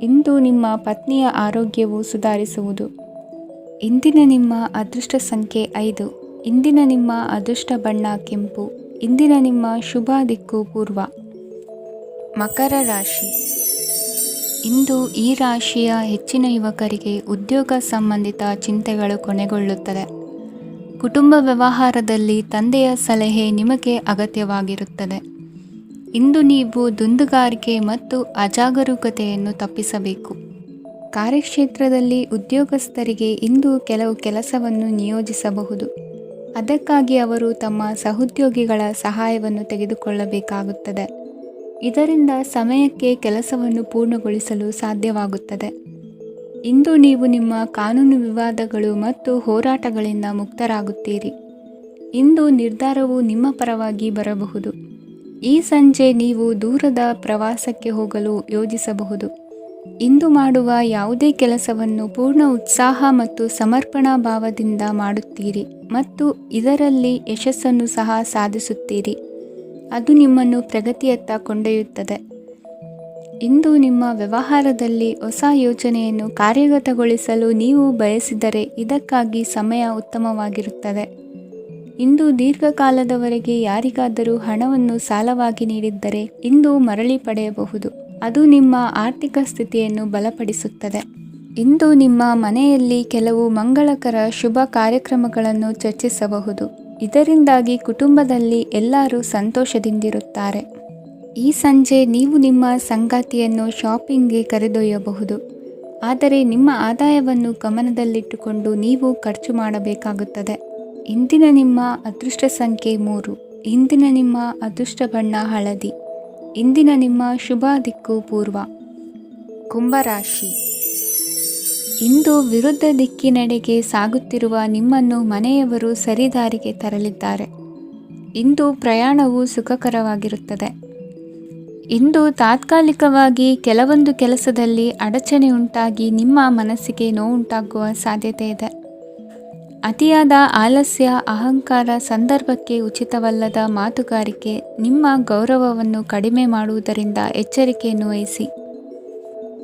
ಇಂದು ನಿಮ್ಮ ಪತ್ನಿಯ ಆರೋಗ್ಯವು ಸುಧಾರಿಸುವುದು. ಇಂದಿನ ನಿಮ್ಮ ಅದೃಷ್ಟ ಸಂಖ್ಯೆ 5. ಇಂದಿನ ನಿಮ್ಮ ಅದೃಷ್ಟ ಬಣ್ಣ ಕೆಂಪು. ಇಂದಿನ ನಿಮ್ಮ ಶುಭ ದಿಕ್ಕು ಪೂರ್ವ. ಮಕರ ರಾಶಿ. ಇಂದು ಈ ರಾಶಿಯ ಹೆಚ್ಚಿನ ಯುವಕರಿಗೆ ಉದ್ಯೋಗ ಸಂಬಂಧಿತ ಚಿಂತೆಗಳು ಕೊನೆಗೊಳ್ಳುತ್ತದೆ. ಕುಟುಂಬ ವ್ಯವಹಾರದಲ್ಲಿ ತಂದೆಯ ಸಲಹೆ ನಿಮಗೆ ಅಗತ್ಯವಾಗಿರುತ್ತದೆ. ಇಂದು ನೀವು ದುಂದುಗಾರಿಕೆ ಮತ್ತು ಅಜಾಗರೂಕತೆಯನ್ನು ತಪ್ಪಿಸಬೇಕು. ಕಾರ್ಯಕ್ಷೇತ್ರದಲ್ಲಿ ಉದ್ಯೋಗಸ್ಥರಿಗೆ ಇಂದು ಕೆಲವು ಕೆಲಸವನ್ನು ನಿಯೋಜಿಸಬಹುದು. ಅದಕ್ಕಾಗಿ ಅವರು ತಮ್ಮ ಸಹೋದ್ಯೋಗಿಗಳ ಸಹಾಯವನ್ನು ತೆಗೆದುಕೊಳ್ಳಬೇಕಾಗುತ್ತದೆ. ಇದರಿಂದ ಸಮಯಕ್ಕೆ ಕೆಲಸವನ್ನು ಪೂರ್ಣಗೊಳಿಸಲು ಸಾಧ್ಯವಾಗುತ್ತದೆ. ಇಂದು ನೀವು ನಿಮ್ಮ ಕಾನೂನು ವಿವಾದಗಳು ಮತ್ತು ಹೋರಾಟಗಳಿಂದ ಮುಕ್ತರಾಗುತ್ತೀರಿ. ಇಂದು ನಿರ್ಧಾರವು ನಿಮ್ಮ ಪರವಾಗಿ ಬರಬಹುದು. ಈ ಸಂಜೆ ನೀವು ದೂರದ ಪ್ರವಾಸಕ್ಕೆ ಹೋಗಲು ಯೋಜಿಸಬಹುದು. ಇಂದು ಮಾಡುವ ಯಾವುದೇ ಕೆಲಸವನ್ನು ಪೂರ್ಣ ಉತ್ಸಾಹ ಮತ್ತು ಸಮರ್ಪಣಾ ಭಾವದಿಂದ ಮಾಡುತ್ತೀರಿ ಮತ್ತು ಇದರಲ್ಲಿ ಯಶಸ್ಸನ್ನು ಸಹ ಸಾಧಿಸುತ್ತೀರಿ. ಅದು ನಿಮ್ಮನ್ನು ಪ್ರಗತಿಯತ್ತ ಕೊಂಡೊಯ್ಯುತ್ತದೆ. ಇಂದು ನಿಮ್ಮ ವ್ಯವಹಾರದಲ್ಲಿ ಹೊಸ ಯೋಜನೆಯನ್ನು ಕಾರ್ಯಗತಗೊಳಿಸಲು ನೀವು ಬಯಸಿದರೆ ಇದಕ್ಕಾಗಿ ಸಮಯ ಉತ್ತಮವಾಗಿರುತ್ತದೆ. ಇಂದು ದೀರ್ಘಕಾಲದವರೆಗೆ ಯಾರಿಗಾದರೂ ಹಣವನ್ನು ಸಾಲವಾಗಿ ನೀಡಿದ್ದರೆ ಇಂದು ಮರಳಿ ಪಡೆಯಬಹುದು. ಅದು ನಿಮ್ಮ ಆರ್ಥಿಕ ಸ್ಥಿತಿಯನ್ನು ಬಲಪಡಿಸುತ್ತದೆ. ಇಂದು ನಿಮ್ಮ ಮನೆಯಲ್ಲಿ ಕೆಲವು ಮಂಗಳಕರ ಶುಭ ಕಾರ್ಯಕ್ರಮಗಳನ್ನು ಚರ್ಚಿಸಬಹುದು. ಇದರಿಂದಾಗಿ ಕುಟುಂಬದಲ್ಲಿ ಎಲ್ಲರೂ ಸಂತೋಷದಿಂದಿರುತ್ತಾರೆ. ಈ ಸಂಜೆ ನೀವು ನಿಮ್ಮ ಸಂಗಾತಿಯನ್ನು ಶಾಪಿಂಗ್ಗೆ ಕರೆದೊಯ್ಯಬಹುದು. ಆದರೆ ನಿಮ್ಮ ಆದಾಯವನ್ನು ಗಮನದಲ್ಲಿಟ್ಟುಕೊಂಡು ನೀವು ಖರ್ಚು ಮಾಡಬೇಕಾಗುತ್ತದೆ. ಇಂದಿನ ನಿಮ್ಮ ಅದೃಷ್ಟ ಸಂಖ್ಯೆ 3. ಇಂದಿನ ನಿಮ್ಮ ಅದೃಷ್ಟ ಬಣ್ಣ ಹಳದಿ. ಇಂದಿನ ನಿಮ್ಮ ಶುಭ ದಿಕ್ಕು ಪೂರ್ವ. ಕುಂಭರಾಶಿ. ಇಂದು ವಿರುದ್ಧ ದಿಕ್ಕಿನೆಡೆಗೆ ಸಾಗುತ್ತಿರುವ ನಿಮ್ಮನ್ನು ಮನೆಯವರು ಸರಿದಾರಿಗೆ ತರಲಿದ್ದಾರೆ. ಇಂದು ಪ್ರಯಾಣವು ಸುಖಕರವಾಗಿರುತ್ತದೆ. ಇಂದು ತಾತ್ಕಾಲಿಕವಾಗಿ ಕೆಲವೊಂದು ಕೆಲಸದಲ್ಲಿ ಅಡಚಣೆ ಉಂಟಾಗಿ ನಿಮ್ಮ ಮನಸ್ಸಿಗೆ ನೋವುಂಟಾಗುವ ಸಾಧ್ಯತೆ ಇದೆ. ಅತಿಯಾದ ಆಲಸ್ಯ, ಅಹಂಕಾರ, ಸಂದರ್ಭಕ್ಕೆ ಉಚಿತವಲ್ಲದ ಮಾತುಗಾರಿಕೆ ನಿಮ್ಮ ಗೌರವವನ್ನು ಕಡಿಮೆ ಮಾಡುವುದರಿಂದ ಎಚ್ಚರಿಕೆಯನ್ನು ವಹಿಸಿ.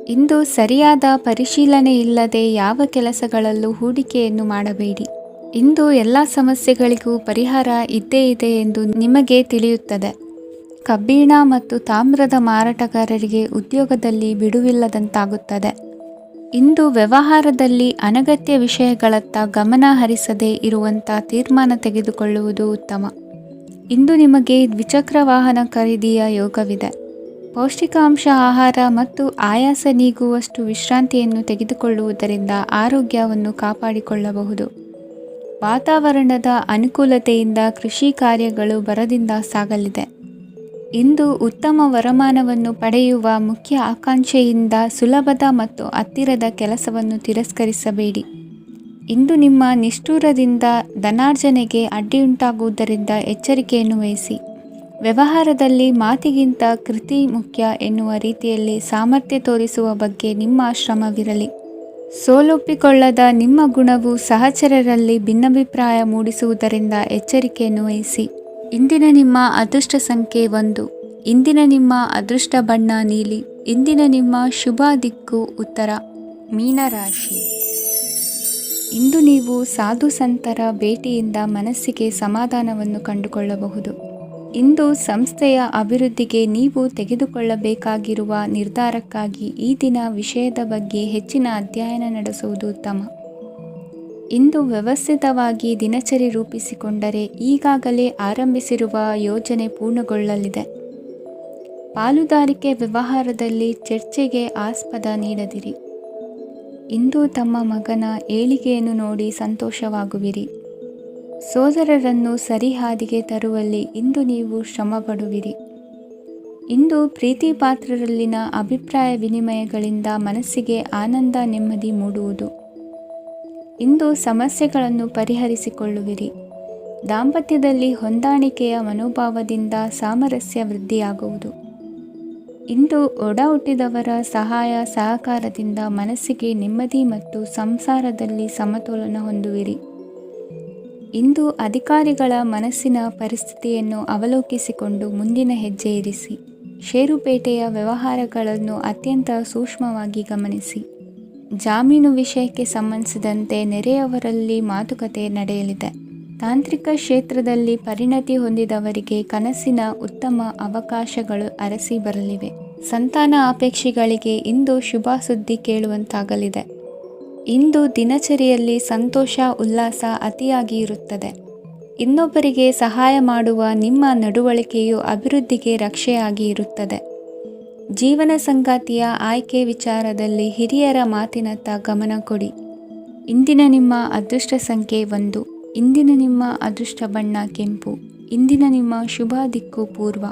ಇಂದು ಸರಿಯಾದ ಪರಿಶೀಲನೆ ಇಲ್ಲದೆ ಯಾವ ಕೆಲಸಗಳಲ್ಲೂ ಹೂಡಿಕೆಯನ್ನು ಮಾಡಬೇಡಿ. ಇಂದು ಎಲ್ಲ ಸಮಸ್ಯೆಗಳಿಗೂ ಪರಿಹಾರ ಇದ್ದೇ ಇದೆ ಎಂದು ನಿಮಗೆ ತಿಳಿಯುತ್ತದೆ. ಕಬ್ಬಿಣ ಮತ್ತು ತಾಮ್ರದ ಮಾರಾಟಗಾರರಿಗೆ ಉದ್ಯೋಗದಲ್ಲಿ ಬಿಡುವಿಲ್ಲದಂತಾಗುತ್ತದೆ. ಇಂದು ವ್ಯವಹಾರದಲ್ಲಿ ಅನಗತ್ಯ ವಿಷಯಗಳತ್ತ ಗಮನ ಹರಿಸದೇ ಇರುವಂಥ ತೀರ್ಮಾನ ತೆಗೆದುಕೊಳ್ಳುವುದು ಉತ್ತಮ. ಇಂದು ನಿಮಗೆ ದ್ವಿಚಕ್ರ ವಾಹನ ಖರೀದಿಯ ಯೋಗವಿದೆ. ಪೌಷ್ಟಿಕಾಂಶ ಆಹಾರ ಮತ್ತು ಆಯಾಸ ನೀಗುವಷ್ಟು ವಿಶ್ರಾಂತಿಯನ್ನು ತೆಗೆದುಕೊಳ್ಳುವುದರಿಂದ ಆರೋಗ್ಯವನ್ನು ಕಾಪಾಡಿಕೊಳ್ಳಬಹುದು. ವಾತಾವರಣದ ಅನುಕೂಲತೆಯಿಂದ ಕೃಷಿ ಕಾರ್ಯಗಳು ಬರದಿಂದ ಸಾಗಲಿದೆ. ಇಂದು ಉತ್ತಮ ವರಮಾನವನ್ನು ಪಡೆಯುವ ಮುಖ್ಯ ಆಕಾಂಕ್ಷೆಯಿಂದ ಸುಲಭದ ಮತ್ತು ಹತ್ತಿರದ ಕೆಲಸವನ್ನು ತಿರಸ್ಕರಿಸಬೇಡಿ. ಇಂದು ನಿಮ್ಮ ನಿಷ್ಠುರದಿಂದ ಧನಾರ್ಜನೆಗೆ ಅಡ್ಡಿಯುಂಟಾಗುವುದರಿಂದ ಎಚ್ಚರಿಕೆಯನ್ನು ವಹಿಸಿ. ವ್ಯವಹಾರದಲ್ಲಿ ಮಾತಿಗಿಂತ ಕೃತಿ ಮುಖ್ಯ ಎನ್ನುವ ರೀತಿಯಲ್ಲಿ ಸಾಮರ್ಥ್ಯ ತೋರಿಸುವ ಬಗ್ಗೆ ನಿಮ್ಮ ಶ್ರಮವಿರಲಿ. ಸೋಲೊಪ್ಪಿಕೊಳ್ಳದ ನಿಮ್ಮ ಗುಣವು ಸಹಚರರಲ್ಲಿ ಭಿನ್ನಾಭಿಪ್ರಾಯ ಮೂಡಿಸುವುದರಿಂದ ಎಚ್ಚರಿಕೆಯನ್ನು ವಹಿಸಿ. ಇಂದಿನ ನಿಮ್ಮ ಅದೃಷ್ಟ ಸಂಖ್ಯೆ 1. ಇಂದಿನ ನಿಮ್ಮ ಅದೃಷ್ಟ ಬಣ್ಣ ನೀಲಿ. ಇಂದಿನ ನಿಮ್ಮ ಶುಭ ದಿಕ್ಕು ಉತ್ತರ. ಮೀನರಾಶಿ. ಇಂದು ನೀವು ಸಾಧು ಸಂತರ ಭೇಟಿಯಿಂದ ಮನಸ್ಸಿಗೆ ಸಮಾಧಾನವನ್ನು ಕಂಡುಕೊಳ್ಳಬಹುದು. ಇಂದು ಸಂಸ್ಥೆಯ ಅಭಿವೃದ್ಧಿಗೆ ನೀವು ತೆಗೆದುಕೊಳ್ಳಬೇಕಾಗಿರುವ ನಿರ್ಧಾರಕ್ಕಾಗಿ ಈ ದಿನ ವಿಷಯದ ಬಗ್ಗೆ ಹೆಚ್ಚಿನ ಅಧ್ಯಯನ ನಡೆಸುವುದು ಉತ್ತಮ. ಇಂದು ವ್ಯವಸ್ಥಿತವಾಗಿ ದಿನಚರಿ ರೂಪಿಸಿಕೊಂಡರೆ ಈಗಾಗಲೇ ಆರಂಭಿಸಿರುವ ಯೋಜನೆ ಪೂರ್ಣಗೊಳ್ಳಲಿದೆ. ಪಾಲುದಾರಿಕೆ ವ್ಯವಹಾರದಲ್ಲಿ ಚರ್ಚೆಗೆ ಆಸ್ಪದ ನೀಡದಿರಿ. ಇಂದು ತಮ್ಮ ಮಗನ ಏಳಿಗೆಯನ್ನು ನೋಡಿ ಸಂತೋಷವಾಗುವಿರಿ. ಸೋದರರನ್ನು ಸರಿಹಾದಿಗೆ ತರುವಲ್ಲಿ ಇಂದು ನೀವು ಶ್ರಮಪಡುವಿರಿ. ಇಂದು ಪ್ರೀತಿ ಪಾತ್ರರಲ್ಲಿನ ಅಭಿಪ್ರಾಯ ವಿನಿಮಯಗಳಿಂದ ಮನಸ್ಸಿಗೆ ಆನಂದ, ನೆಮ್ಮದಿ ಮೂಡುವುದು. ಇಂದು ಸಮಸ್ಯೆಗಳನ್ನು ಪರಿಹರಿಸಿಕೊಳ್ಳುವಿರಿ. ದಾಂಪತ್ಯದಲ್ಲಿ ಹೊಂದಾಣಿಕೆಯ ಮನೋಭಾವದಿಂದ ಸಾಮರಸ್ಯ ವೃದ್ಧಿಯಾಗುವುದು. ಇಂದು ಒಡ ಹುಟ್ಟಿದವರ ಸಹಾಯ ಸಹಕಾರದಿಂದ ಮನಸ್ಸಿಗೆ ನೆಮ್ಮದಿ ಮತ್ತು ಸಂಸಾರದಲ್ಲಿ ಸಮತೋಲನ ಹೊಂದುವಿರಿ. ಇಂದು ಅಧಿಕಾರಿಗಳ ಮನಸ್ಸಿನ ಪರಿಸ್ಥಿತಿಯನ್ನು ಅವಲೋಕಿಸಿಕೊಂಡು ಮುಂದಿನ ಹೆಜ್ಜೆ ಇರಿಸಿ. ಷೇರುಪೇಟೆಯ ವ್ಯವಹಾರಗಳನ್ನು ಅತ್ಯಂತ ಸೂಕ್ಷ್ಮವಾಗಿ ಗಮನಿಸಿ. ಜಾಮೀನು ವಿಷಯಕ್ಕೆ ಸಂಬಂಧಿಸಿದಂತೆ ನೆರೆಯವರಲ್ಲಿ ಮಾತುಕತೆ ನಡೆಯಲಿದೆ. ತಾಂತ್ರಿಕ ಕ್ಷೇತ್ರದಲ್ಲಿ ಪರಿಣತಿ ಹೊಂದಿದವರಿಗೆ ಕನಸಿನ ಉತ್ತಮ ಅವಕಾಶಗಳು ಅರಸಿ ಬರಲಿವೆ. ಸಂತಾನ ಅಪೇಕ್ಷಿಗಳಿಗೆ ಇಂದು ಶುಭ ಸುದ್ದಿ ಕೇಳುವಂತಾಗಲಿದೆ. ಇಂದು ದಿನಚರಿಯಲ್ಲಿ ಸಂತೋಷ, ಉಲ್ಲಾಸ ಅತಿಯಾಗಿ ಇರುತ್ತದೆ. ಇನ್ನೊಬ್ಬರಿಗೆ ಸಹಾಯ ಮಾಡುವ ನಿಮ್ಮ ನಡವಳಿಕೆಯು ಅಭಿವೃದ್ಧಿಗೆ ರಕ್ಷೆಯಾಗಿ ಇರುತ್ತದೆ. ಜೀವನ ಸಂಗಾತಿಯ ಆಯ್ಕೆ ವಿಚಾರದಲ್ಲಿ ಹಿರಿಯರ ಮಾತಿನತ್ತ ಗಮನ ಕೊಡಿ. ಇಂದಿನ ನಿಮ್ಮ ಅದೃಷ್ಟ ಸಂಖ್ಯೆ 1. ಇಂದಿನ ನಿಮ್ಮ ಅದೃಷ್ಟ ಬಣ್ಣ ಕೆಂಪು. ಇಂದಿನ ನಿಮ್ಮ ಶುಭ ದಿಕ್ಕು ಪೂರ್ವ.